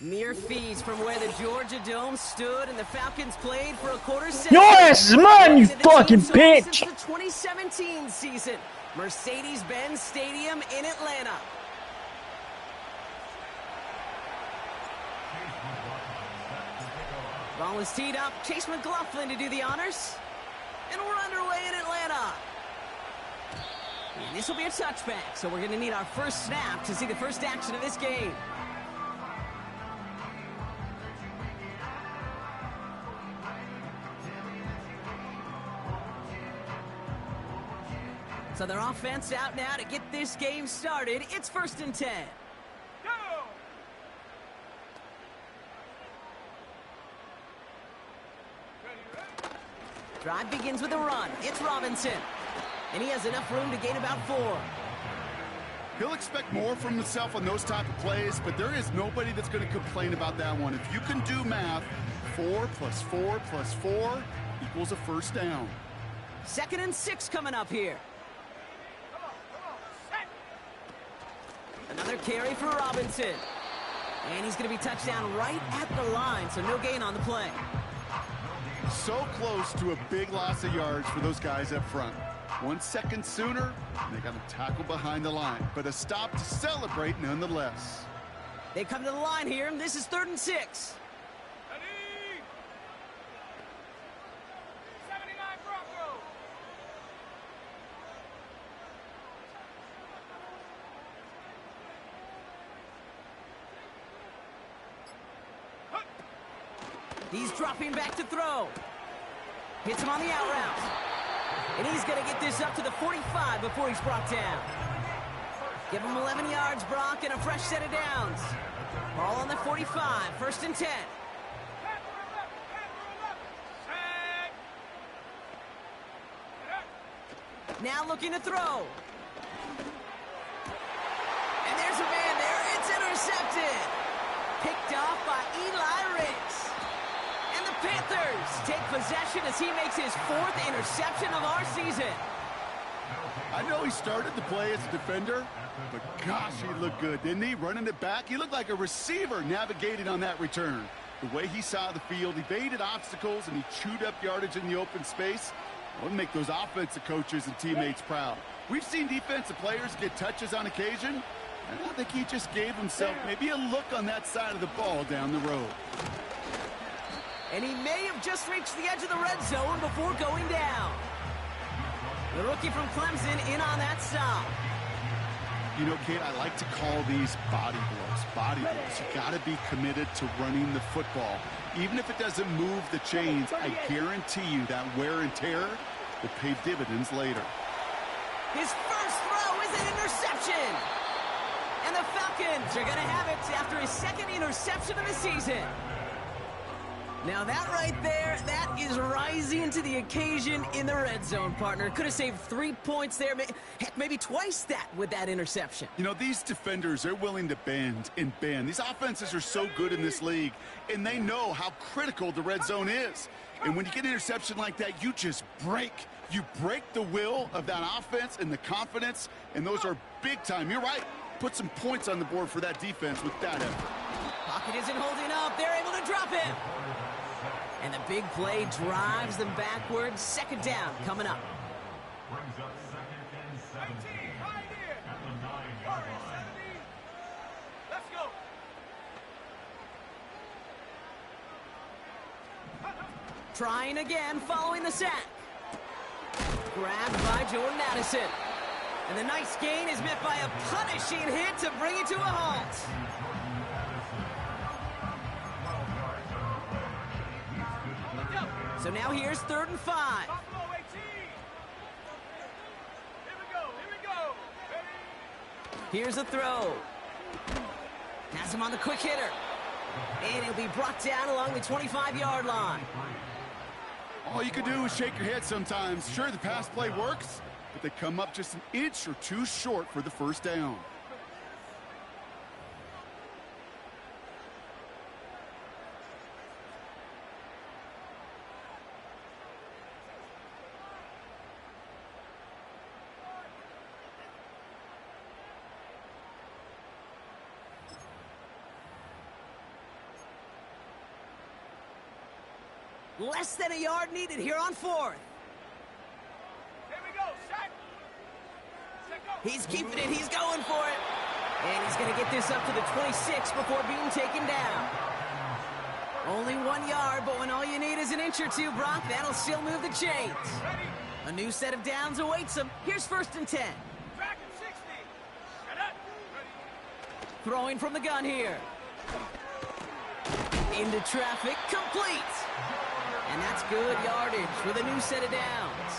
Mere fees from where the Georgia Dome stood and the Falcons played for a quarter century. Your ass is mine, you fucking bitch! Since the 2017 season, Mercedes-Benz Stadium in Atlanta. Ball is teed up. Chase McLaughlin to do the honors. And we're underway in Atlanta. And this will be a touchback, so we're going to need our first snap to see the first action of this game. So their offense out now to get this game started. It's 1st and 10. Drive begins with a run. It's Robinson. And he has enough room to gain about 4. He'll expect more from himself on those type of plays, but there is nobody that's going to complain about that one. If you can do math, 4 plus 4 plus 4 equals a first down. 2nd and 6 coming up here. Another carry for Robinson. And he's going to be touched down right at the line, so no gain on the play. So close to a big loss of yards for those guys up front. 1 second sooner, and they got to tackle behind the line. But a stop to celebrate nonetheless. They come to the line here, and this is 3rd and 6. He's dropping back to throw. Hits him on the out route. And he's going to get this up to the 45 before he's brought down. Give him 11 yards, Brock, and a fresh set of downs. Ball on the 45, 1st and 10. Now looking to throw. And there's a man there. It's intercepted. Picked off by Eli Ricks. And the Panthers take possession as he makes his 4th interception of our season. I know he started the play as a defender, but gosh, he looked good, didn't he? Running it back, he looked like a receiver navigating on that return. The way he saw the field, he baited obstacles and he chewed up yardage in the open space. It would make those offensive coaches and teammates proud. We've seen defensive players get touches on occasion, and I think he just gave himself maybe a look on that side of the ball down the road. And he may have just reached the edge of the red zone before going down. The rookie from Clemson in on that stop. You know, Kate, I like to call these body blows. Body blows. You got to be committed to running the football. Even if it doesn't move the chains, I guarantee you that wear and tear will pay dividends later. His first throw is an interception. And the Falcons are going to have it after his 2nd interception of the season. Now that right there, that is rising to the occasion in the red zone, partner. Could have saved 3 points there, heck, maybe twice that with that interception. You know, these defenders, they're willing to bend and bend. These offenses are so good in this league, and they know how critical the red zone is. And when you get an interception like that, you just break. You break the will of that offense and the confidence, and those are big time. You're right. Put some points on the board for that defense with that effort. Pocket isn't holding up. They're able to drop him. And the big play drives them backwards. 2nd down coming up. Brings up 2nd and 17 at the 9-yard line. Let's go. Trying again following the sack. Grabbed by Jordan Addison. And the nice gain is met by a punishing hit to bring it to a halt. So now here's 3rd and 5. Here's a throw. Has him on the quick hitter. And he'll be brought down along the 25-yard line. All you can do is shake your head sometimes. Sure, the pass play works, but they come up just an inch or two short for the first down. Less than a yard needed here on fourth. Here we go, set. Set, go. He's keeping it. He's going for it. And he's going to get this up to the 26 before being taken down. Only 1 yard, but when all you need is an inch or two, Brock, that'll still move the chains. Ready. A new set of downs awaits him. Here's 1st and 10. Track at 60. Set up. Ready. Throwing from the gun here. Into traffic, complete. And that's good yardage with a new set of downs.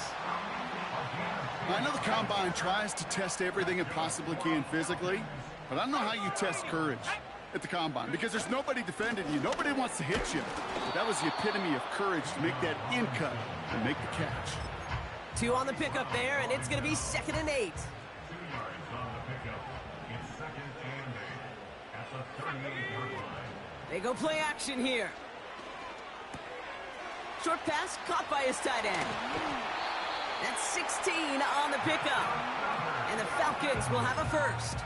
I know the Combine tries to test everything it possibly can physically, but I don't know how you test courage at the Combine because there's nobody defending you. Nobody wants to hit you. That was the epitome of courage to make that in cut and make the catch. 2 on the pickup there, and it's going to be 2nd and 8. 2 yards on the pickup. It's 2nd and 8 at the 38-yard line. They go play action here. Short pass caught by his tight end. That's 16 on the pickup. And the Falcons will have a first.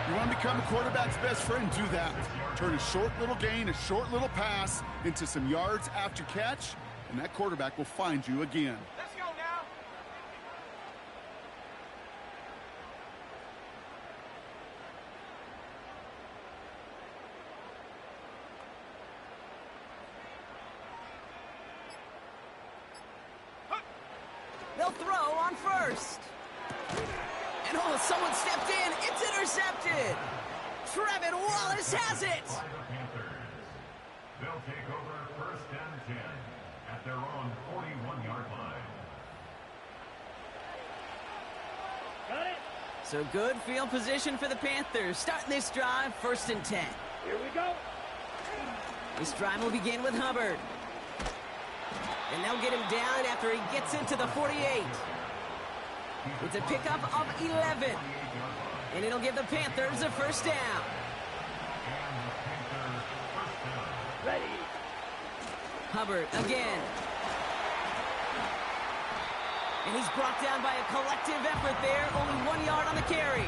You want to become a quarterback's best friend? Do that. Turn a short little gain, a short little pass into some yards after catch, and that quarterback will find you again. Let's go now. They'll throw on first. And oh, someone stepped in. It's intercepted. Trevin Wallace has it. By the Panthers. They'll take over 1st and 10 at their own 41-yard line. Got it. So good field position for the Panthers. Starting this drive, 1st and 10. Here we go. This drive will begin with Hubbard. And they'll get him down after he gets into the 48. It's a pickup of 11. And it'll give the Panthers a first down. Ready. Hubbard again. And he's brought down by a collective effort there. Only 1 yard on the carry.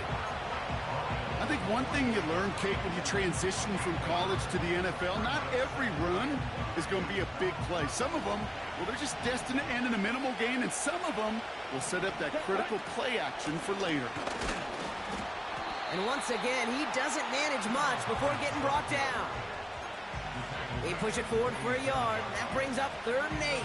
I think one thing you learn, Kate, when you transition from college to the NFL, not every run is going to be a big play. Some of them, well, they're just destined to end in a minimal gain, and some of them will set up that critical play action for later. And once again, he doesn't manage much before getting brought down. They push it forward for a yard. That brings up 3rd and 8.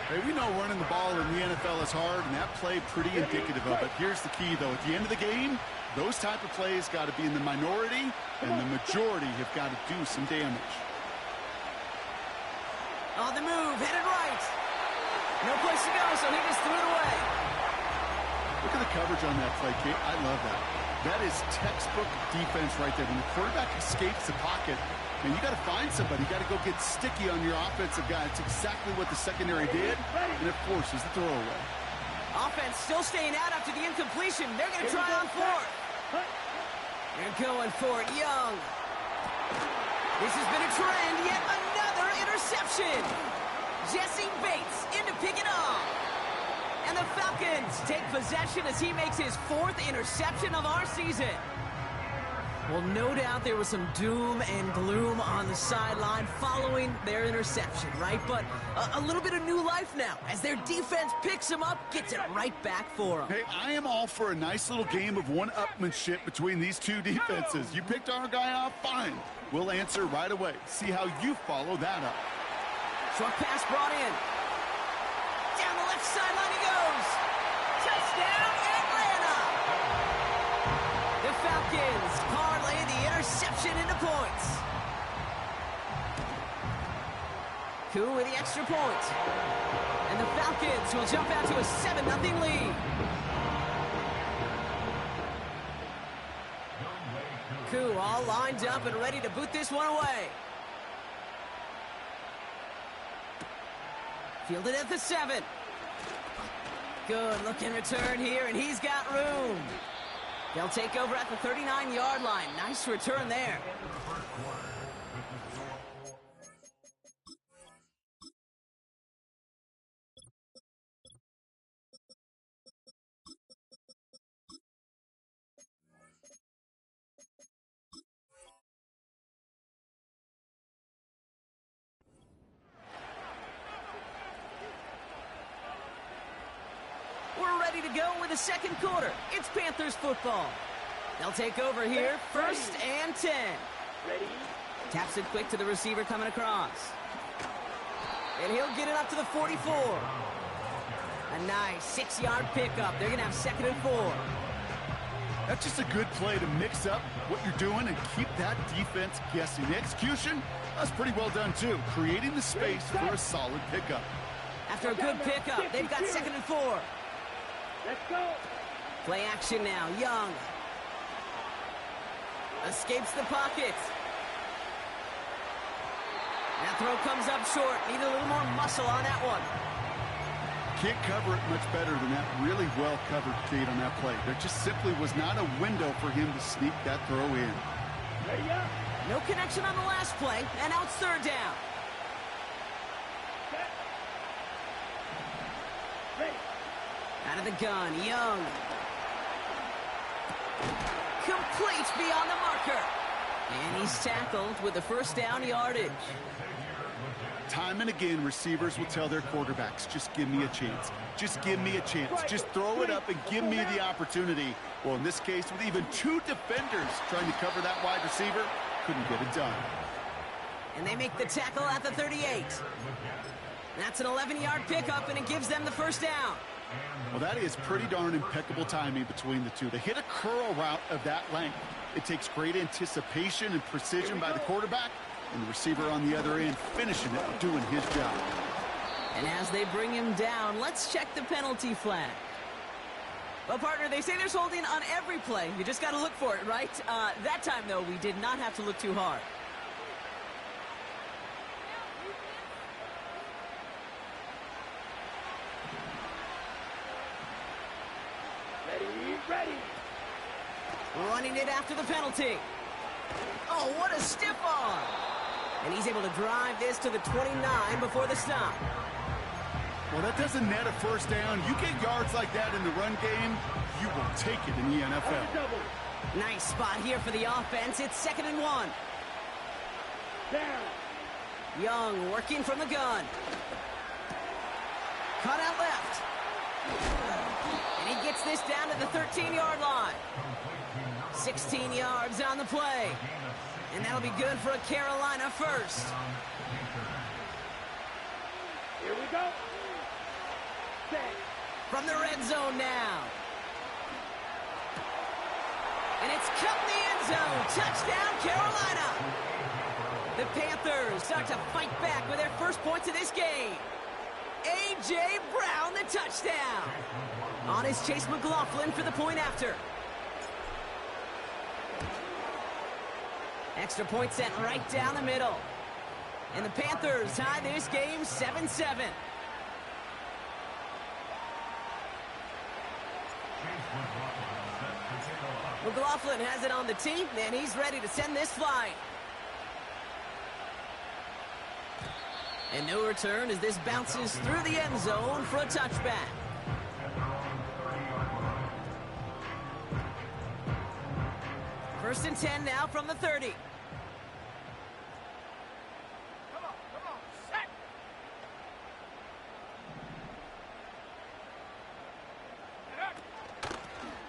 Hey, we know running the ball in the NFL is hard, and that play pretty indicative of it. Here's the key, though. At the end of the game, those type of plays got to be in the minority, and the majority have got to do some damage. On the move, headed right. No place to go, so he just threw it away. Look at the coverage on that play, Kate. I love that. That is textbook defense right there. When the quarterback escapes the pocket, and you got to find somebody. You got to go get sticky on your offensive guy. It's exactly what the secondary did, and it forces the throwaway. Offense still staying out after the incompletion. They're going to try on 4th. They're going for it, Young. This has been a trend. Yet another interception. Jesse Bates in to pick it off. And the Falcons take possession as he makes his 4th interception of our season. Well, no doubt there was some doom and gloom on the sideline following their interception, right? But a little bit of new life now as their defense picks him up, gets it right back for them. Hey, I am all for a nice little game of one-upmanship between these two defenses. You picked our guy off, fine. We'll answer right away. See how you follow that up. Short pass brought in. Down the left sideline he goes. Touchdown, Atlanta! The Falcons parlay the interception into points. Koo with the extra point. And the Falcons will jump out to a 7-0 lead. Koo all lined up and ready to boot this one away. Fielded at the 7. Good looking return here, and he's got room. They'll take over at the 39-yard line. Nice return there. go with the second quarter. It's Panthers football. They'll take over here, 1st and 10. Ready? Taps it quick to the receiver coming across. And he'll get it up to the 44. A nice 6-yard pickup. They're going to have 2nd and 4. That's just a good play to mix up what you're doing and keep that defense guessing. The execution, that's pretty well done too. Creating the space for a solid pickup. After a good pickup, they've got 2nd and 4. Let's go. Play action now. Young. Escapes the pocket. That throw comes up short. Need a little more muscle on that one. Can't cover it much better than that really well-covered feed on that play. There just simply was not a window for him to sneak that throw in. Ready up. No connection on the last play, and now it's 3rd down. Set. Ready. Out of the gun, Young. Complete beyond the marker. And he's tackled with the 1st down yardage. Time and again, receivers will tell their quarterbacks, just give me a chance. Just give me a chance. Just throw it up and give me the opportunity. Well, in this case, with even 2 defenders trying to cover that wide receiver, couldn't get it done. And they make the tackle at the 38. That's an 11-yard pickup, and it gives them the 1st down. Well, that is pretty darn impeccable timing between the two. To hit a curl route of that length, it takes great anticipation and precision by the quarterback, and the receiver on the other end finishing it, doing his job. And as they bring him down, let's check the penalty flag. Well, partner, they say there's holding on every play. You just got to look for it, right? That time, though, we did not have to look too hard. Ready. Running it after the penalty. Oh, what a stiff arm. And he's able to drive this to the 29 before the stop. Well, that doesn't net a 1st down. You get yards like that in the run game, you will take it in the NFL. Double. Nice spot here for the offense. It's 2nd and 1. Down. Young working from the gun. Cut out left. And he gets this down to the 13-yard line. 16 yards on the play. And that'll be good for a Carolina 1st. Here we go. Set. From the red zone now. And it's cut in the end zone. Touchdown, Carolina. The Panthers start to fight back with their 1st points of this game. A.J. Brown, the touchdown. On is Chase McLaughlin for the point after. Extra point sent right down the middle. And the Panthers tie this game 7-7. McLaughlin has it on the tee, and he's ready to send this flying. And no return as this bounces through the end zone for a touchback. First and 10 now from the 30. Come on. Set.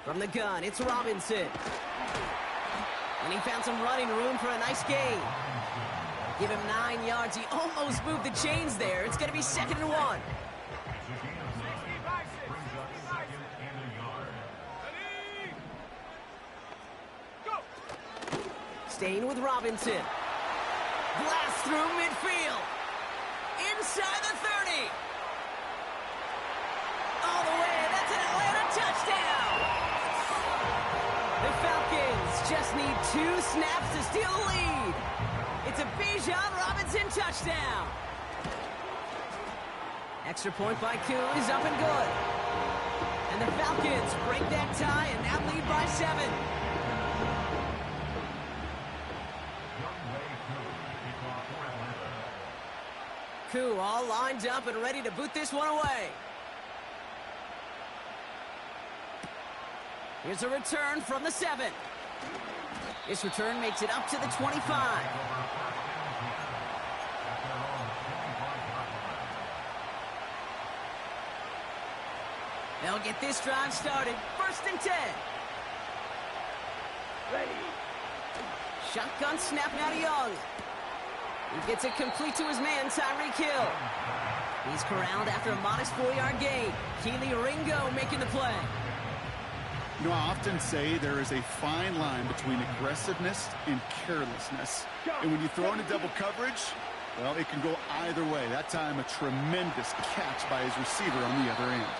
From the gun, it's Robinson. And he found some running room for a nice gain. Give him 9 yards. He almost moved the chains there. It's going to be 2nd and 1. Staying with Robinson. Blast through midfield. Inside the 30. All the way. That's an Atlanta touchdown. The Falcons just need 2 snaps to steal the lead. It's a Bijan Robinson touchdown. Extra point by Koo is up and good. And the Falcons break that tie and now lead by 7. Koo all lined up and ready to boot this one away. Here's a return from the 7. This return makes it up to the 25. They'll get this drive started. 1st and 10. Ready. Shotgun snap now to Young. He gets it complete to his man, Tyreek Hill. He's corralled after a modest 4-yard gain. Keely Ringo making the play. You know, I often say there is a fine line between aggressiveness and carelessness. And when you throw into double coverage, well, it can go either way. That time, a tremendous catch by his receiver on the other end.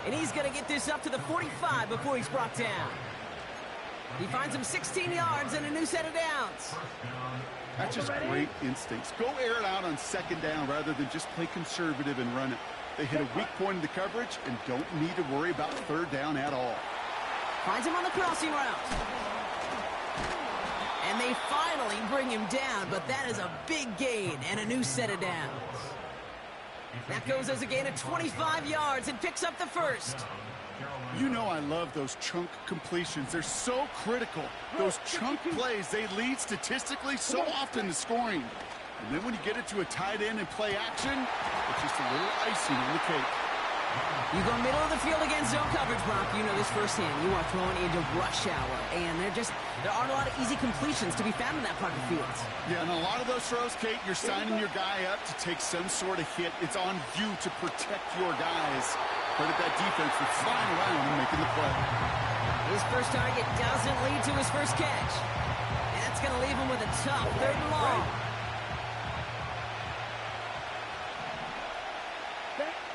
And he's going to get this up to the 45 before he's brought down. He finds him 16 yards and a new set of downs. That's just great instincts. Go air it out on 2nd down rather than just play conservative and run it. They hit a weak point in the coverage and don't need to worry about 3rd down at all. Finds him on the crossing route. And they finally bring him down, but that is a big gain and a new set of downs. That goes as a gain of 25 yards and picks up the 1st. You know I love those chunk completions. They're so critical. Those chunk plays, they lead statistically so often to scoring. And then when you get it to a tight end and play action, it's just a little icing on the cake. You go middle of the field against zone coverage, Brock. You know this firsthand. You are throwing into rush hour, and there aren't a lot of easy completions to be found in that part of the field. Yeah, and a lot of those throws, Kate, you're signing your guy up to take some sort of hit. It's on you to protect your guys. Credit that defense for flying around and making the play. His first target doesn't lead to his first catch. That's going to leave him with a tough 3rd and long.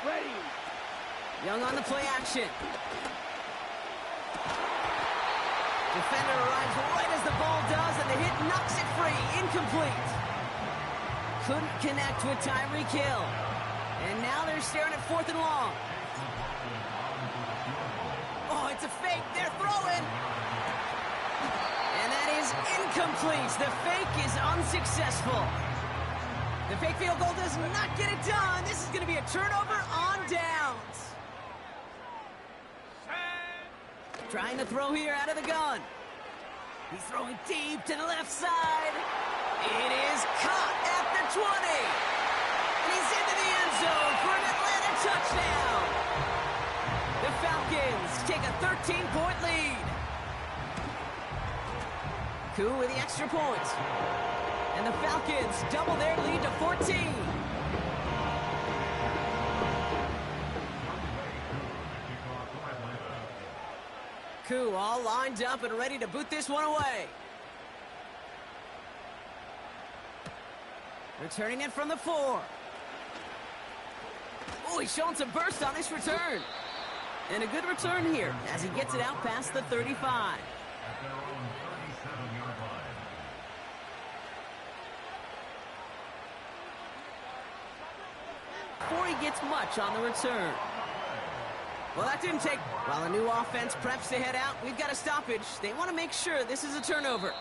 Ready. Young on the play action. Defender arrives right as the ball does, and the hit knocks it free. Incomplete. Couldn't connect with Tyreek Hill. And now they're staring at 4th and long. Oh, it's a fake. They're throwing. And that is incomplete. The fake is unsuccessful. The fake field goal does not get it done. This is going to be a turnover on downs. Trying to throw here out of the gun. He's throwing deep to the left side. It is caught at the 20. And he's into the end zone for an Atlanta touchdown. The Falcons take a 13-point lead. Koo with the extra point. And the Falcons double their lead to 14. Koo all lined up and ready to boot this one away. Returning it from the 4. Oh, he's showing some burst on this return. And a good return here as he gets it out past the 35. At their own 37-yard line. Before he gets much on the return. Well, that didn't take. While a new offense preps to head out, we've got a stoppage. They want to make sure this is a turnover.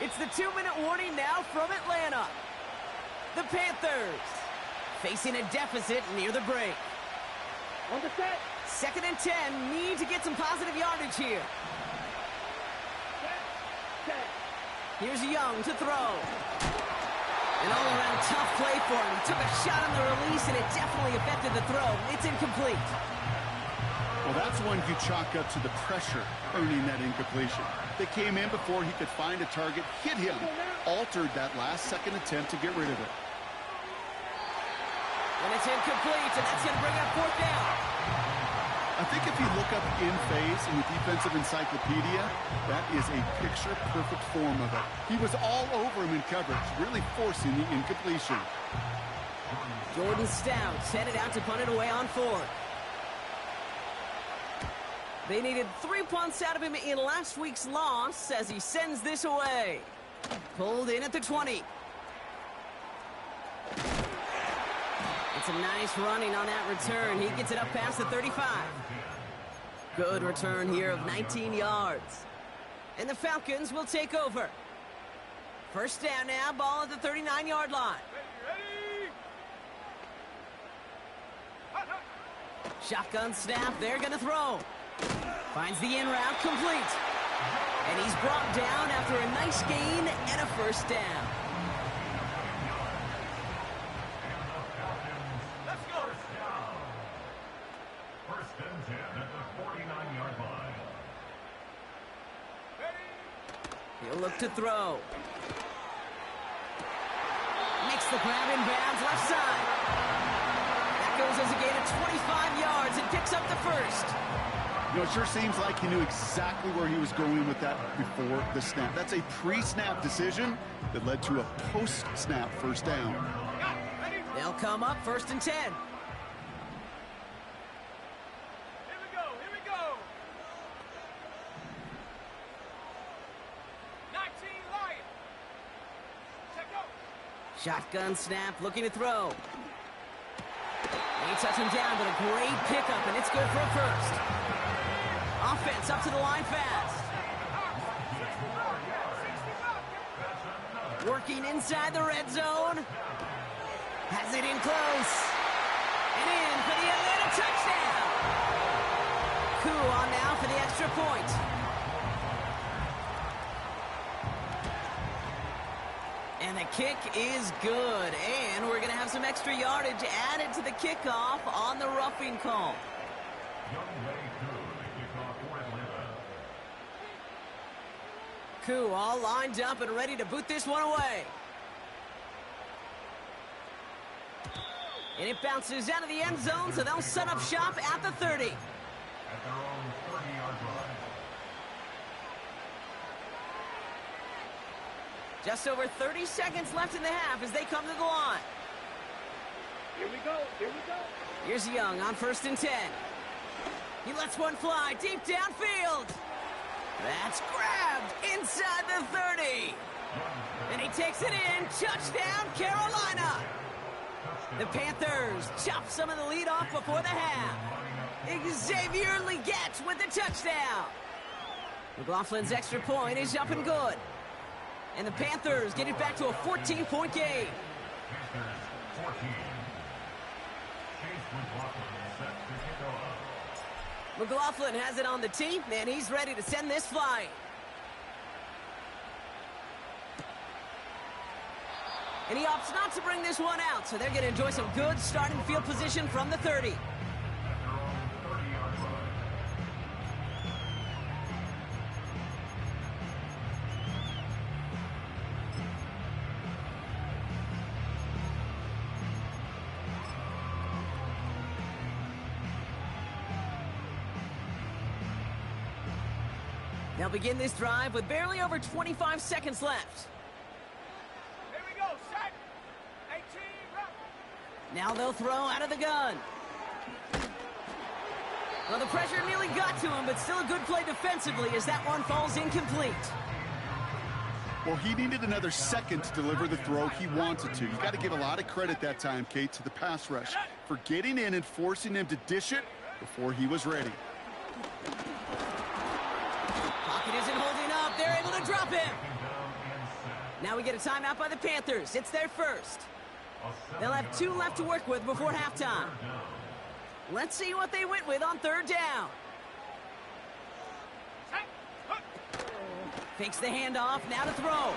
It's the 2-minute warning now from Atlanta. The Panthers facing a deficit near the break. On the set. 2nd and 10, need to get some positive yardage here. Set. Here's Young to throw. An all-around tough play for him. He took a shot on the release, and it definitely affected the throw. It's incomplete. Well, that's one you chalk up to the pressure earning that incompletion. They came in before he could find a target, hit him, altered that last-second attempt to get rid of it. And it's incomplete, and that's going to bring up 4th down. I think if you look up in phase in the defensive encyclopedia, that is a picture-perfect form of it. He was all over him in coverage, really forcing the incompletion. Jordan Stout headed out to punt it away on 4th. They needed 3 punts out of him in last week's loss as he sends this away. Pulled in at the 20. It's a nice running on that return. He gets it up past the 35. Good return here of 19 yards. And the Falcons will take over. 1st down now, ball at the 39-yard line. Shotgun snap, they're going to throw. Finds the in route complete. And he's brought down after a nice gain and a first down. Let's go. First and 10 at the 49-yard line. He'll look to throw. Makes the grab in bounds left side. That goes as a gain of 25 yards and picks up the first. You know, it sure seems like he knew exactly where he was going with that before the snap. That's a pre-snap decision that led to a post-snap first down. They'll come up first and 10. Here we go. 19 Lions. Check out. Shotgun snap, looking to throw. They touch him down, but a great pickup, and it's good for a first. Offense up to the line fast. Working inside the red zone. Has it in close. And in for the Atlanta touchdown. Koo on now for the extra point. And the kick is good. And we're going to have some extra yardage added to the kickoff on the roughing call. Koo all lined up and ready to boot this one away. And it bounces out of the end zone, so they'll set up shop at the 30. At their own 30-yard line. Just over 30 seconds left in the half as they come to the line. Here we go. Here's Young on first and 10. He lets one fly deep downfield. That's grabbed inside the 30. And he takes it in. Touchdown, Carolina. The Panthers chop some of the lead off before the half. Xavier Legette with the touchdown. McLaughlin's extra point is up and good. And the Panthers get it back to a 14-point game. Panthers 14. Chase McLaughlin set to kick off. McLaughlin has it on the tee, and he's ready to send this flying. And he opts not to bring this one out, so they're going to enjoy some good starting field position from the 30. At their own 30-yard line. They'll begin this drive with barely over 25 seconds left. Here we go. Set. 18. Run. Now they'll throw out of the gun. Well, the pressure nearly got to him, but still a good play defensively as that one falls incomplete. Well, he needed another second to deliver the throw he wanted to. You got to give a lot of credit that time, Kate, to the pass rush for getting in and forcing him to dish it before he was ready. Pocket isn't holding up. They're able to drop him. Now we get a timeout by the Panthers. It's their first. They'll have 2 left to work with before halftime. Let's see what they went with on third down. Fakes the handoff, now to throw.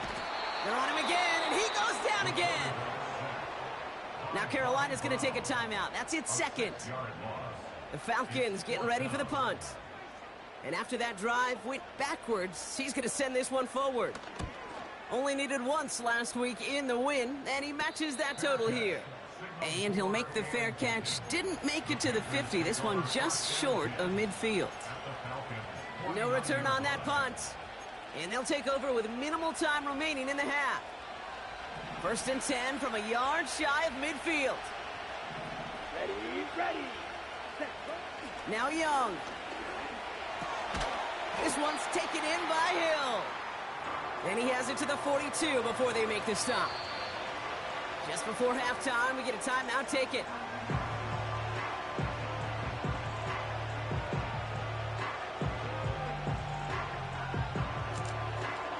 They're on him again, and he goes down again. Now Carolina's going to take a timeout. That's its second. The Falcons getting ready for the punt. And after that drive went backwards, he's going to send this one forward. Only needed once last week in the win, and he matches that total here. And he'll make the fair catch. Didn't make it to the 50. This one just short of midfield. No return on that punt. And they'll take over with minimal time remaining in the half. First and 10 from a yard shy of midfield. Ready. Now Young. This one's taken in by Hill. And he has it to the 42 before they make the stop. Just before halftime, we get a timeout taken.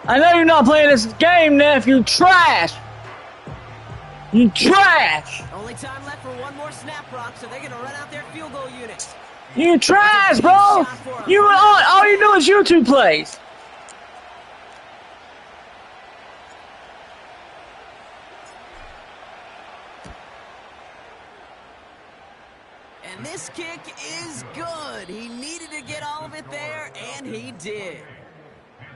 I know you're not playing this game, nephew. Trash! You trash! Only time left for one more snap, Brock, so they're going to run out their field goal unit. You trash, bro! You all you do is YouTube plays. And this kick is good. He needed to get all of it there, and he did.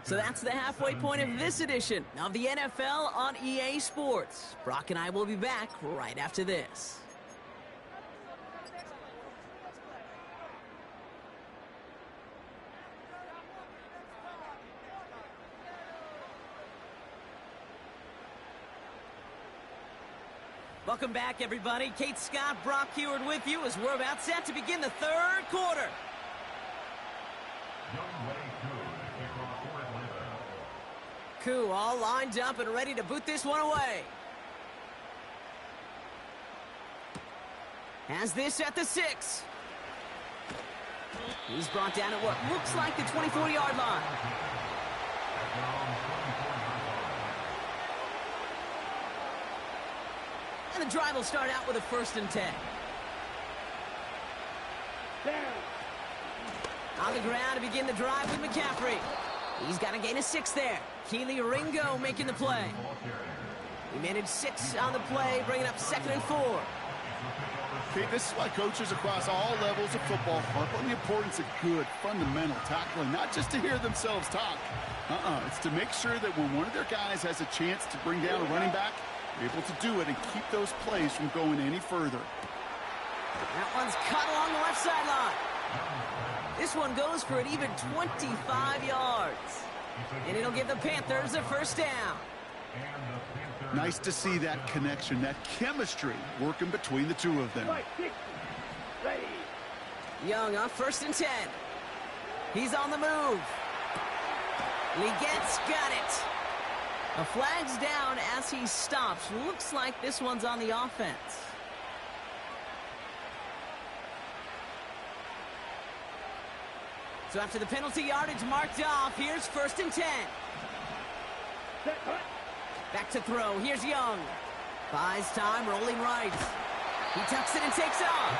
So that's the halfway point of this edition of the NFL on EA Sports. Brock and I will be back right after this. Welcome back, everybody. Kate Scott, Brock Huard with you as we're about set to begin the third quarter. Koo all lined up and ready to boot this one away. Has this at the 6. He's brought down at what looks like the 24-yard line. And the drive will start out with a 1st and 10. On the ground to begin the drive with McCaffrey. He's got to gain a 6 there. Keely Ringo making the play. He managed 6 on the play, bringing up 2nd and 4. Okay, this is why coaches across all levels of football harp on the importance of good, fundamental tackling, not just to hear themselves talk. It's to make sure that when one of their guys has a chance to bring down a running back, they're able to do it and keep those plays from going any further. That one's cut along the left sideline. This one goes for an even 25 yards. And it'll give the Panthers a 1st down. Nice to see that connection, that chemistry working between the two of them. Young on 1st and 10. He's on the move. Legette's got it. A flag's down as he stops. Looks like this one's on the offense. So after the penalty yardage marked off, here's 1st and 10. Back to throw. Here's Young. Buys time, rolling right. He tucks it and takes off.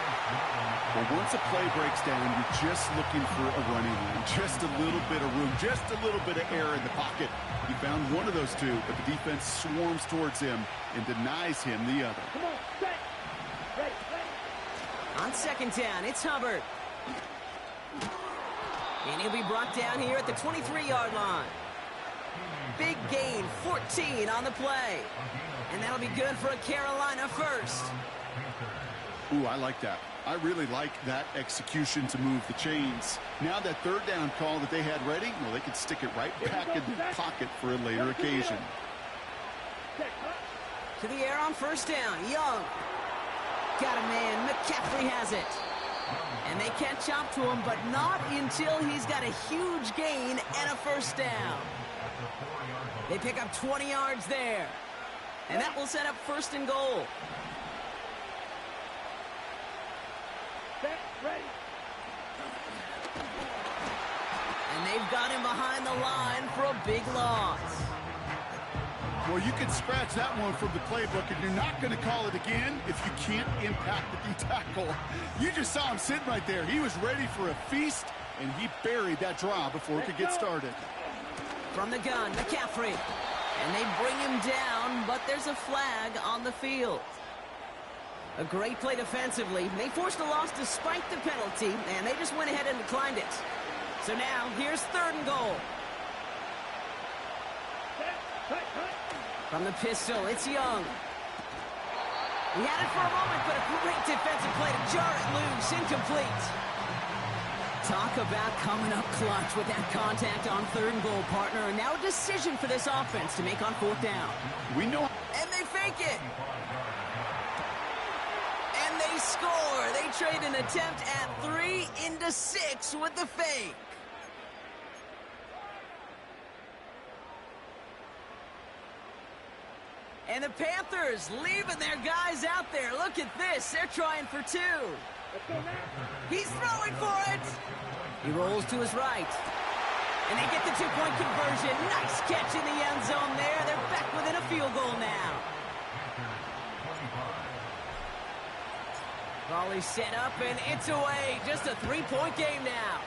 Well, once a play breaks down, you're just looking for a running room. Just a little bit of room, just a little bit of air in the pocket. He found one of those two, but the defense swarms towards him and denies him the other. Come on, set. Ready. On 2nd down, it's Hubbard. And he'll be brought down here at the 23-yard line. Big gain, 14 on the play. And that'll be good for a Carolina 1st. Ooh, I like that. I really like that execution to move the chains. Now that 3rd down call that they had ready, well, they could stick it right back in the pocket for a later occasion. To the air on 1st down, Young. Got a man, McCaffrey has it. And they catch up to him, but not until he's got a huge gain and a 1st down. They pick up 20 yards there. And that will set up 1st and goal. Set, ready. And they've got him behind the line for a big loss. Well, you can scratch that one from the playbook, and you're not going to call it again if you can't impact the D-tackle. You just saw him sitting right there. He was ready for a feast, and he buried that draw before it could get started. From the gun, McCaffrey. And they bring him down, but there's a flag on the field. A great play defensively. They forced a loss despite the penalty, and they just went ahead and declined it. So now, here's 3rd and goal. From the pistol, it's Young. He had it for a moment, but a great defensive play to jar it loose, incomplete. Talk about coming up clutch with that contact on 3rd and goal, partner. And now a decision for this offense to make on 4th down. We know. And they fake it. And they score. They trade an attempt at 3 into 6 with the fake. And the Panthers leaving their guys out there. Look at this. They're trying for 2. He's throwing for it. He rolls to his right. And they get the 2-point conversion. Nice catch in the end zone there. They're back within a field goal now. Volley set up, and it's away. Just a 3-point game now.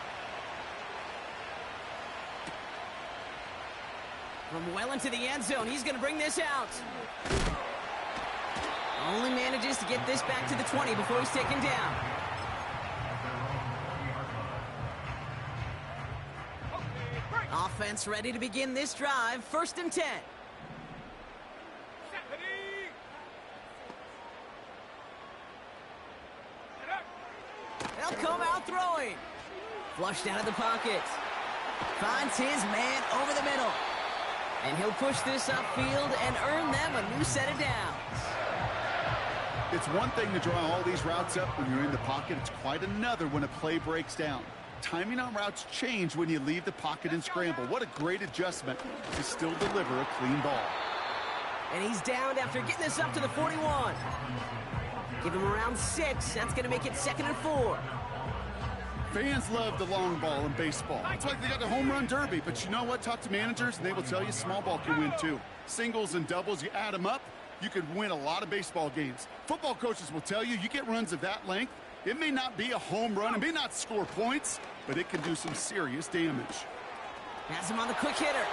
From well into the end zone, he's going to bring this out. Only manages to get this back to the 20 before he's taken down. Offense ready to begin this drive. 1st and 10. They'll come out throwing. Flushed out of the pocket. Finds his man over the middle. And he'll push this upfield and earn them a new set of downs. It's one thing to draw all these routes up when you're in the pocket. It's quite another when a play breaks down. Timing on routes change when you leave the pocket and scramble. What a great adjustment to still deliver a clean ball. And he's downed after getting this up to the 41. Give him around 6. That's going to make it 2nd and 4. Fans love the long ball in baseball. It's like they got the home run derby. But you know what? Talk to managers, and they will tell you small ball can win too. Singles and doubles, you add them up, you could win a lot of baseball games. Football coaches will tell you, you get runs of that length, it may not be a home run, it may not score points, but it can do some serious damage. Has him on the quick hitter.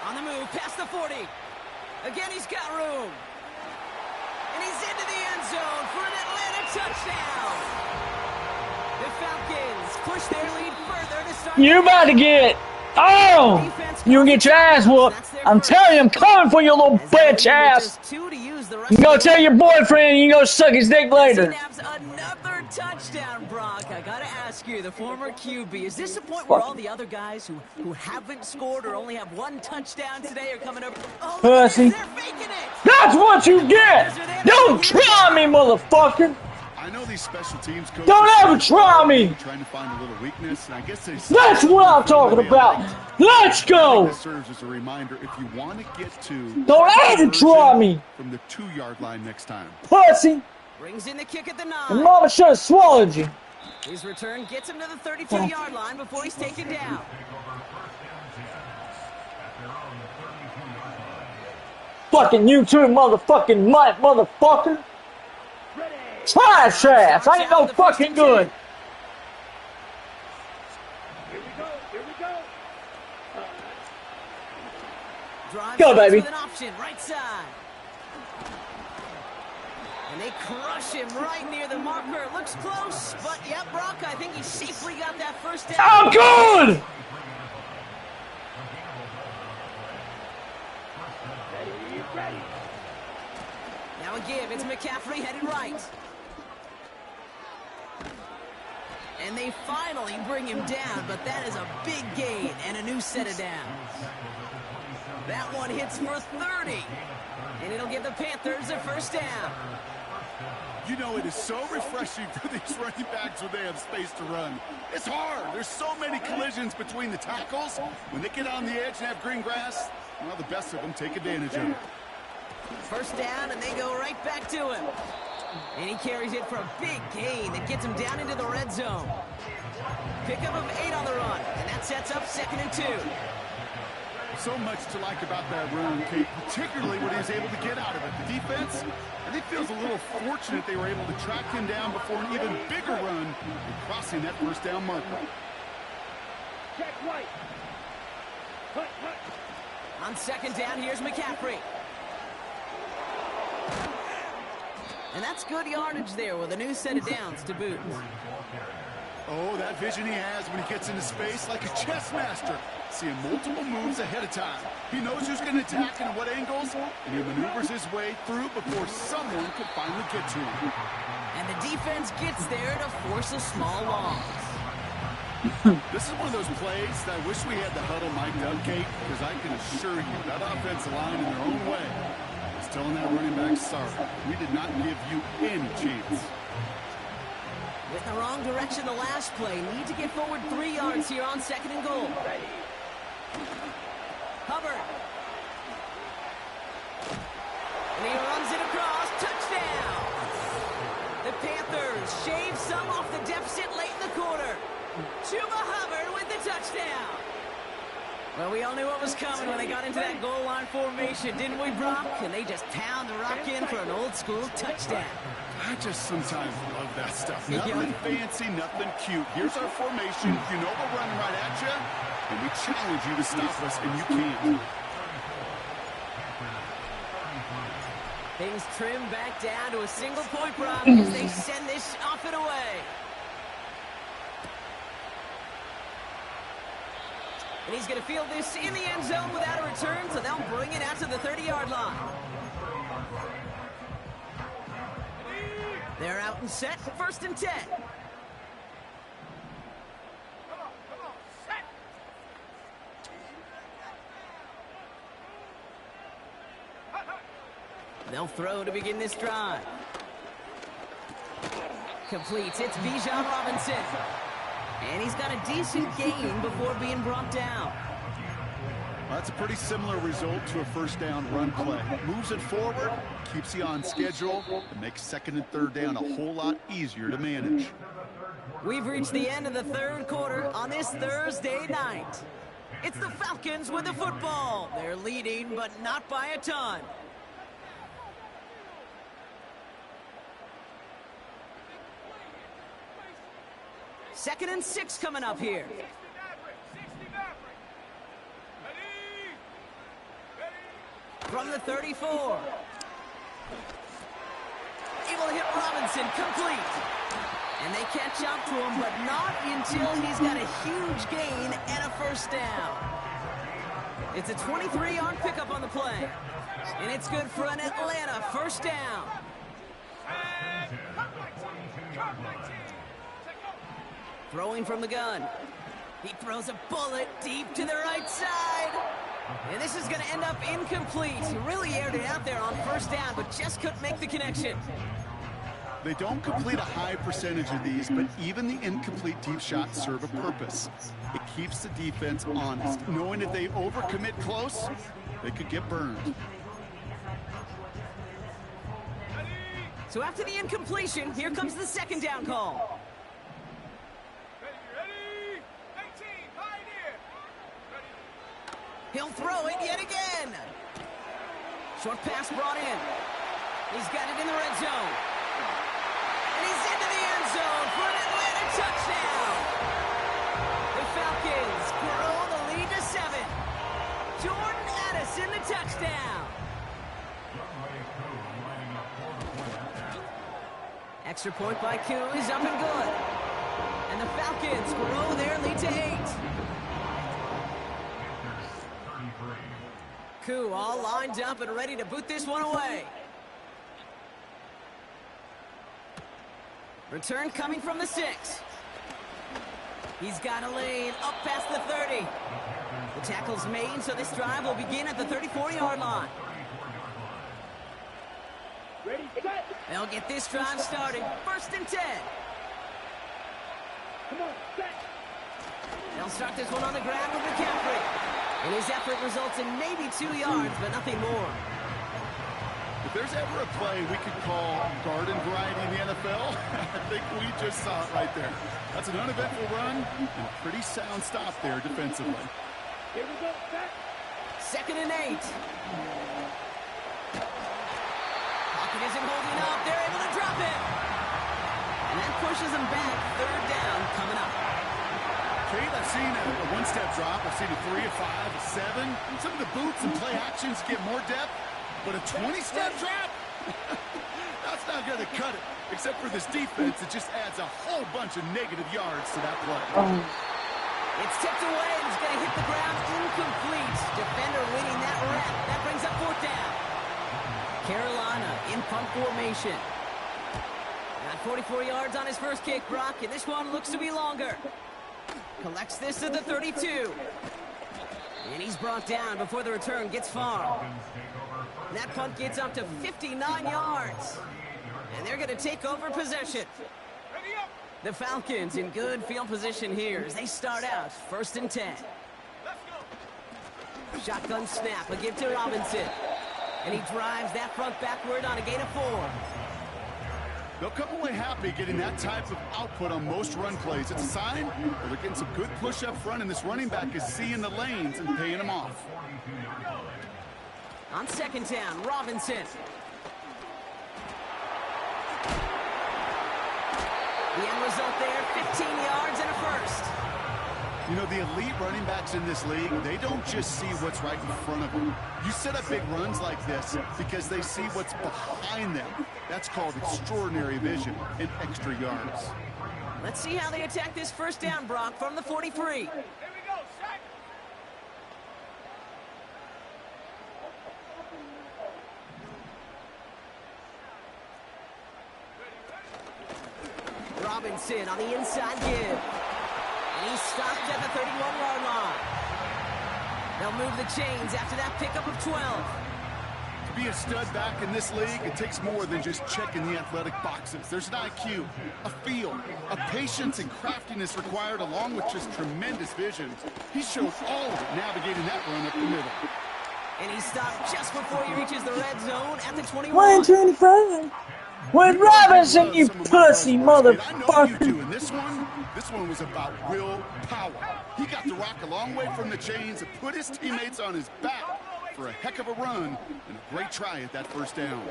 On the move, past the 40. Again, he's got room. And he's into the end zone for an Atlanta touchdown. The Falcons push their lead further to start. You about to get... Oh! You gonna get your ass whooped. I'm telling you, I'm coming for your little bitch ass. You go tell your boyfriend you go suck his dick later. Another touchdown, Brock. I gotta ask you, the former QB, is this the point where all the other guys who haven't scored or only have one touchdown today are coming over? Oh, pussy. They're faking it. That's what you get. Don't try me, motherfucker. I know these special teams coaches. Don't ever try me. Trying to find a little weakness, and I guess that's what I'm talking about. Let's go. This serves as a reminder if you want to get to. Don't ever try me. From the 2-yard line next time. Pussy. Brings in the kick at the 9. And mama should have swallowed you. His return gets him to the 32-yard line before he's taken down. Fucking you too, motherfucking mutt, motherfucker. Trash ass. I ain't no fucking good. Here we go. Go, baby. With an option, right side. And they crush him right near the marker. Looks close, but yeah, Brock, I think he safely got that first down. I'm good! Ready. Now a give, it's McCaffrey headed right. And they finally bring him down, but that is a big gain and a new set of downs. That one hits for 30, and it'll give the Panthers a first down. You know, it is so refreshing for these running backs when they have space to run. It's hard. There's so many collisions between the tackles. When they get on the edge and have green grass, well, the best of them take advantage of it. First down, and they go right back to him. And he carries it for a big gain that gets him down into the red zone. Pickup of 8 on the run, and that sets up 2nd and 2. So much to like about that run, Kate, particularly what he was able to get out of it. The defense, I think, feels a little fortunate they were able to track him down before an even bigger run and crossing that first down marker. Check right. Cut. On 2nd down, here's McCaffrey. And that's good yardage there with a new set of downs to boot. Oh, that vision he has when he gets into space like a chess master. Seeing multiple moves ahead of time. He knows who's going to attack and at what angles, and he maneuvers his way through before someone could finally get to him. And the defense gets there to force a small loss. This is one of those plays that I wish we had the huddle mic'd up, Kate, because I can assure you that offensive line in their own way is telling that running back, sorry, we did not give you any chance. With the wrong direction the last play, need to get forward 3 yards here on 2nd and goal. Hubbard. And he runs it across. Touchdown! The Panthers shave some off the deficit late in the quarter. Chuba Hubbard with the touchdown. Well, we all knew what was coming when they got into that goal line formation, didn't we, Brock? And they just pound the rock in for an old-school touchdown. I just sometimes love that stuff. Nothing fancy, nothing cute. Here's our formation. You know we're running right at you, and we challenge you to stop us, and you can't. Things trim back down to a single point, Brock, as they send this off and away. And he's going to field this in the end zone without a return, so they'll bring it out to the 30-yard line. They're out and set, 1st and 10. Come on, set. They'll throw to begin this drive. Completes. It's Bijan Robinson. And he's got a decent gain before being brought down. Well, that's a pretty similar result to a first down run play. Moves it forward, keeps you on schedule, and makes 2nd and 3rd down a whole lot easier to manage. We've reached the end of the 3rd quarter on this Thursday night. It's the Falcons with the football. They're leading, but not by a ton. Second and 6 coming up here. 60 Maverick. Ready? From the 34. Able to hit Robinson, complete. And they catch up to him, but not until he's got a huge gain and a 1st down. It's a 23-yard pickup on the play. And it's good for an Atlanta 1st down. And cut 19. Throwing from the gun. He throws a bullet deep to the right side. And this is going to end up incomplete. He really aired it out there on 1st down, but just couldn't make the connection. They don't complete a high percentage of these, but even the incomplete deep shots serve a purpose. It keeps the defense honest, knowing if they overcommit close, they could get burned. So after the incompletion, here comes the 2nd down call. Ready? 19, pioneer. He'll throw it yet again. Short pass brought in. He's got it in the red zone. And he's into the end zone for an Atlanta touchdown. The Falcons grow the lead to 7. Jordan Addison, the touchdown. Extra point by Koo is up and good. And the Falcons grow their lead to 8. Koo all lined up and ready to boot this one away. Return coming from the 6. He's got a lane up past the 30. The tackle's made, so this drive will begin at the 34-yard line. Ready, set. They'll get this drive started. 1st and 10. Come on, set. They'll start this one on the ground with McCaffrey. And his effort results in maybe 2 yards, but nothing more. If there's ever a play we could call garden variety in the NFL, I think we just saw it right there. That's an uneventful run and a pretty sound stop there defensively. Here we go, set. 2nd and 8. Pocket isn't holding up. They're able to drop it. And that pushes them back. 3rd down coming up. Kate, I've seen a one-step drop. I've seen a 3, a 5, a 7. Some of the boots and play actions get more depth, but a 20-step drop? That's not going to cut it. Except for this defense, it just adds a whole bunch of negative yards to that play. It's tipped away and it's going to hit the ground incomplete. Defender winning that rep. That brings up 4th down. Carolina in punt formation. Got 44 yards on his first kick, Brock, and this one looks to be longer. Collects this at the 32. And he's brought down before the return gets far. And that punt gets up to 59 yards. And they're going to take over possession. Ready up. The Falcons in good field position here as they start out 1st and 10. Let's go. Shotgun snap, a give to Robinson. And he drives that front backward on a gain of 4. They'll come away happy getting that type of output on most run plays. It's a sign that they're getting some good push up front, and this running back is seeing the lanes and paying them off. On second down, Robinson. The end result there, 15 yards and a first. You know, the elite running backs in this league, they don't just see what's right in front of them. You set up big runs like this because they see what's behind them. That's called extraordinary vision and extra yards. Let's see how they attack this first down, Brock, from the 43. Here we go, sack. Robinson on the inside give. And he's stopped at the 31-yard line. They'll move the chains after that pickup of 12. To be a stud back in this league, it takes more than just checking the athletic boxes. There's an IQ, a feel, a patience and craftiness required along with just tremendous vision. He showed all of it navigating that run up the middle. And he stopped just before he reaches the red zone at the 21. 125. When Robinson, you pussy motherfucker. This one was about real power. He got the rock a long way from the chains and put his teammates on his back for a heck of a run and a great try at that first down.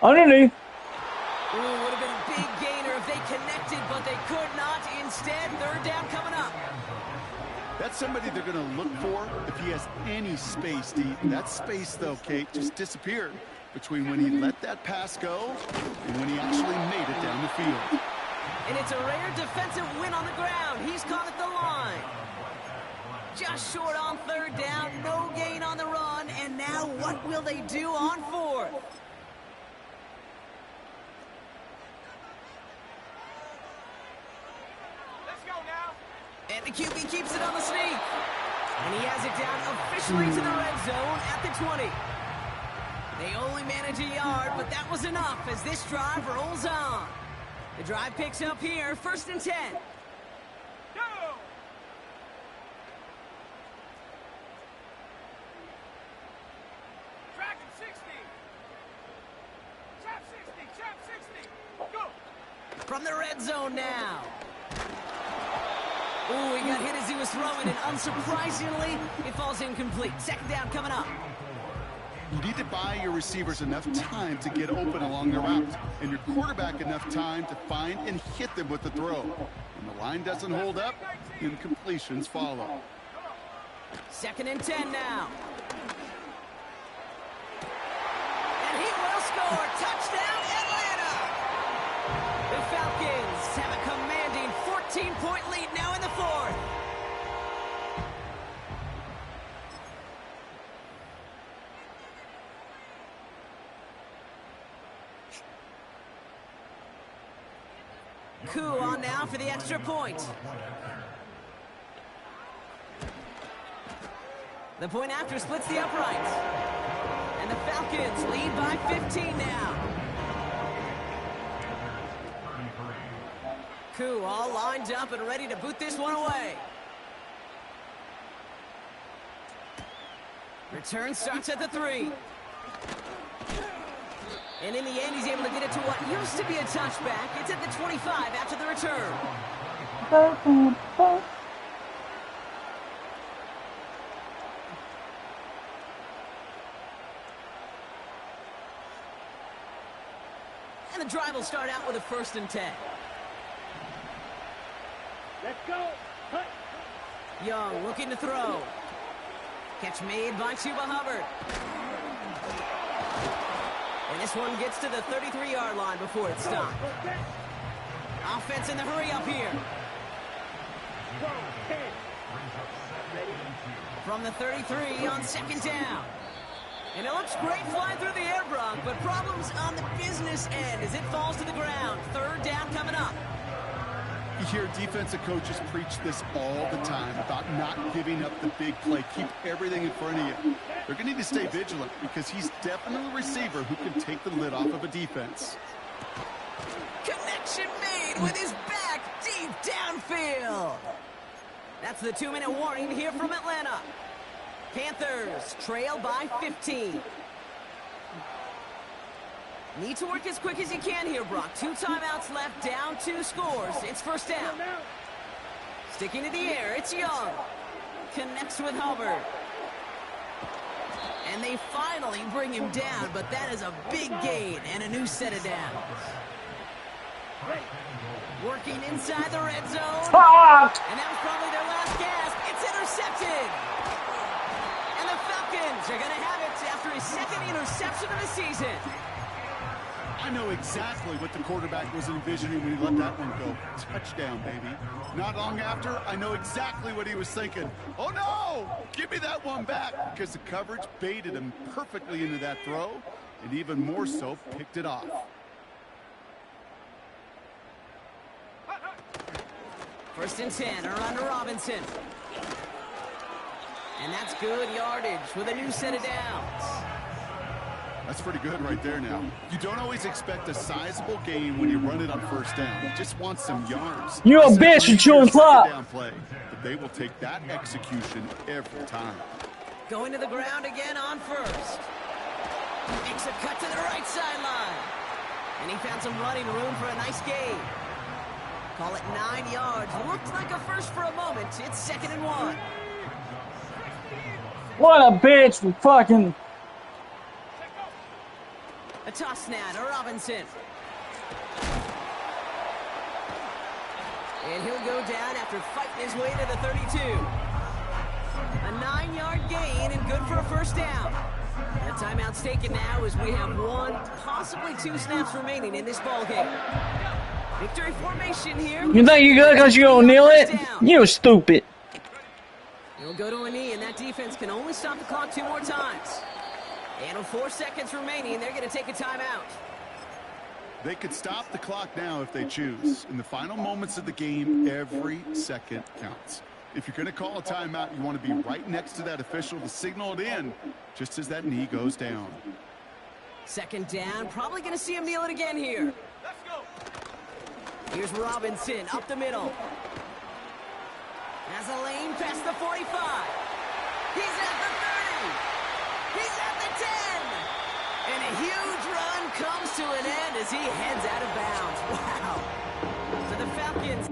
Underneath. Ooh, would have been a big gainer if they connected, but they could not. Instead, third down coming up. That's somebody they're going to look for if he has any space deep. That space, though, Kate, just disappeared between when he let that pass go and when he actually made it down the field. And it's a rare defensive win on the ground. He's caught at the line. Just short on third down, no gain on the run, and now what will they do on fourth? Let's go now. And the QB keeps it on the sneak. And he has it down officially to the red zone at the 20. They only manage a yard, but that was enough as this drive rolls on. The drive picks up here, 1st and 10. Go. Tracking 60. Trap 60. Trap 60. Go. From the red zone now. Ooh, he got hit as he was throwing, and unsurprisingly, it falls incomplete. Second down coming up. You need to buy your receivers enough time to get open along the route, and your quarterback enough time to find and hit them with the throw. When the line doesn't hold up, incompletions follow. 2nd and 10 now. And he will score. Touchdown, Atlanta! The Falcons have a commanding 14-point lead now in the 4th. Koo on now for the extra point. The point after splits the uprights. And the Falcons lead by 15 now. Koo all lined up and ready to boot this one away. Return starts at the 3. And in the end, he's able to get it to what used to be a touchback. It's at the 25 after the return. And the drive will start out with a 1st and 10. Let's go. Cut. Young looking to throw. Catch made by Chuba Hubbard. And this one gets to the 33-yard line before it's stopped. Offense in the hurry up here. From the 33 on 2nd down. And it looks great flying through the air, Brock, but problems on the business end as it falls to the ground. 3rd down coming up. You hear defensive coaches preach this all the time about not giving up the big play. Keep everything in front of you. They're going to need to stay vigilant because he's definitely a receiver who can take the lid off of a defense. Connection made with his back deep downfield. That's the 2-minute warning here from Atlanta. Panthers trail by 15. Need to work as quick as you can here, Brock. 2 timeouts left, down 2 scores. It's first down. Sticking to the air, it's Young. Connects with Hubbard. And they finally bring him down, but that is a big gain and a new set of downs. Working inside the red zone. And that was probably their last gasp. It's intercepted. And the Falcons are going to have it after his second interception of the season. I know exactly what the quarterback was envisioning when he let that one go. Touchdown, baby. Not long after, I know exactly what he was thinking. Oh, no! Give me that one back, because the coverage baited him perfectly into that throw, and even more so, picked it off. First and 10, around to Robinson. And that's good yardage with a new set of downs. That's pretty good right there now. You don't always expect a sizable gain when you run it on first down. You just want some yards. You a bitch, you're chewing clock. Down play, but they will take that execution every time. Going to the ground again on first. Makes a cut to the right sideline. And he found some running room for a nice gain. Call it 9 yards. Looked like a first for a moment. It's 2nd and 1. What a bitch for fucking... A toss now to Robinson. And he'll go down after fighting his way to the 32. A 9-yard gain and good for a first down. The timeout's taken now as we have 1, possibly 2 snaps remaining in this ballgame. Victory formation here. You think you good because you gonna kneel it? You stupid. He'll go to a knee, and that defense can only stop the clock 2 more times. And with 4 seconds remaining, they're going to take a timeout. They could stop the clock now if they choose. In the final moments of the game, every second counts. If you're going to call a timeout, you want to be right next to that official to signal it in, just as that knee goes down. 2nd down, probably going to see him kneel it again here. Let's go. Here's Robinson up the middle. Has a lane past the 45. He's at the 30. He's at the 10. And a huge run comes to an end as he heads out of bounds. Wow. So the Falcons...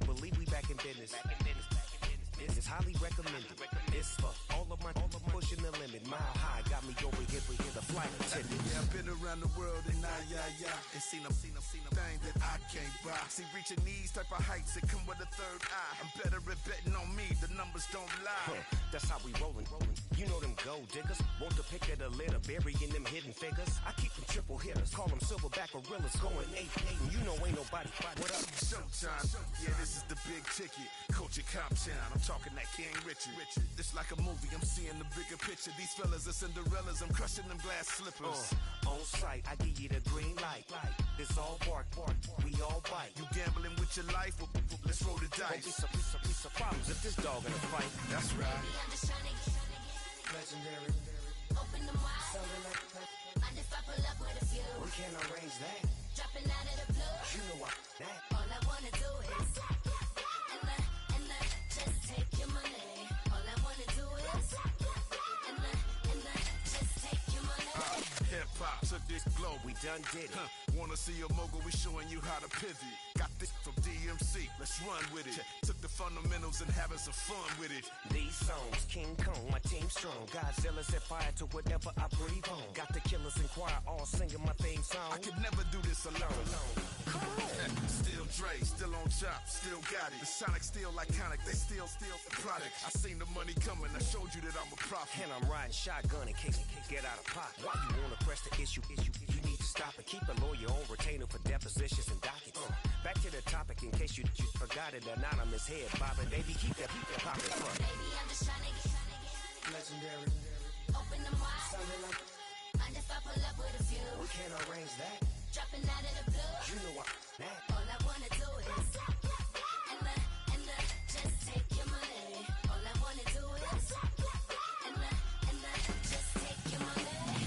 Believe we back in business. This is highly recommended. It's for all of my pushing the limit. Mile high got me over here for the flight attendant. Yeah, I've been around the world and and seen them thing that I can't buy. See, reaching these type of heights that come with a third eye. I'm better at betting on me. The numbers don't lie. That's how we rollin'. You know them gold diggers. Want to pick at a litter, burying them hidden figures. I keep them triple hitters. Call them silverback gorillas. Going 8-8. You know ain't nobody. What up? Showtime. Yeah, this is the big ticket. Coach at Comptown. I'm talking that King Richard. This like a movie. I'm seeing the bigger picture. These fellas are Cinderellas. I'm crushing them glass slippers. On sight, I give you the green light. This all bark. We all bite. You gambling with your life? Well, let's roll the dice. Piece of problems if this dog in a fight. That's right. Legendary. Open them wide. Mind if I pull up with a few? We can't arrange that. Dropping out of the blue. You know what? That. All I wanna do is and just take your money. All I wanna do is and just take your money. Hip hop took this globe. We done did it. Wanna see a mogul? We showing you how to pivot. Got this from DMC. Let's run with it. Took the fundamentals and having some fun with it. These songs, King Kong, my team strong. Godzilla set fire to whatever I breathe on. Got the killers in choir all singing my theme song. I could never do this alone. Still Dre, still on top, still got it. The Sonic still iconic, they still the product. I seen the money coming, I showed you that I'm a prophet. And I'm riding shotgun in case get out of pocket. Why you wanna press the issue? You need to stop it. Keep a lawyer on retainer for depositions and dockets. Back to the topic in case you forgot it. Anonymous head bobbing, baby, keep that pocket front. Baby, I'm just trying to get Legendary. open them wide. Mind if I pull up with a few? We can't arrange that. Dropping out of the blue. You know what? That. All I wanna do is and just take your money. All I wanna do is and just take your money.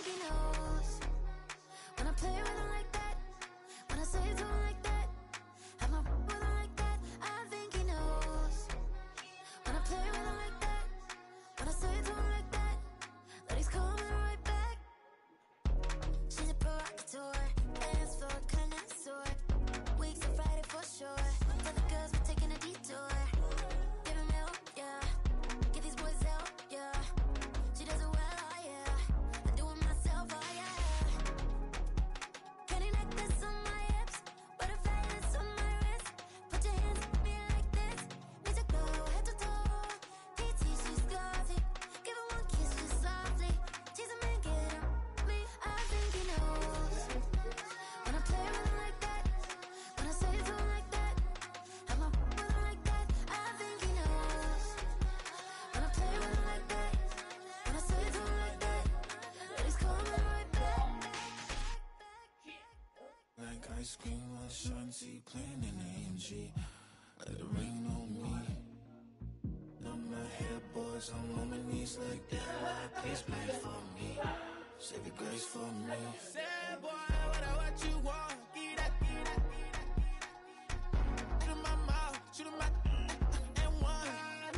think he knows. When I play with him like that, when I say it to him like that, have my with him like that, I think he knows. When I play with him like that, when I say it to him like that, that he's coming right back. She's a provocateur, dance floor connoisseur. Weeks of Friday for sure. Tell the girls we're taking a detour. Give him milk, yeah. Get these boys out, yeah. She does it well, oh yeah. I do it myself, oh yeah. Candy necklace on my hips, butterfly lips on my wrist. Put your hands on me like this. Need to go head to toe. PT, she's glossy. Give her one kiss just softly. She's a man, get him me. I think he knows. When I play with him like that, when I say it to him like that, have my with him like that, I think he knows. When I play with him like that, when I say it to him like that, that he's coming right back. Like ice cream on Shanty, playing in AMG. Let it rain on me. Now my head boys, I'm on my knees like that. Please play for me. Save your grace for me. Sad boy, what you want? Get that, get that, get that. Shoot in my mouth, shoot in my and one.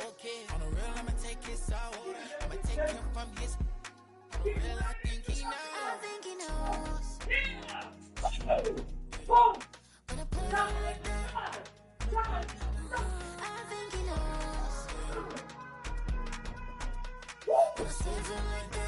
Okay, on the real, I'ma take his out. I'ma take him from his. On the real, I think he knows. I think he knows. When I play with him like that, I think he knows. When I say it to him like that.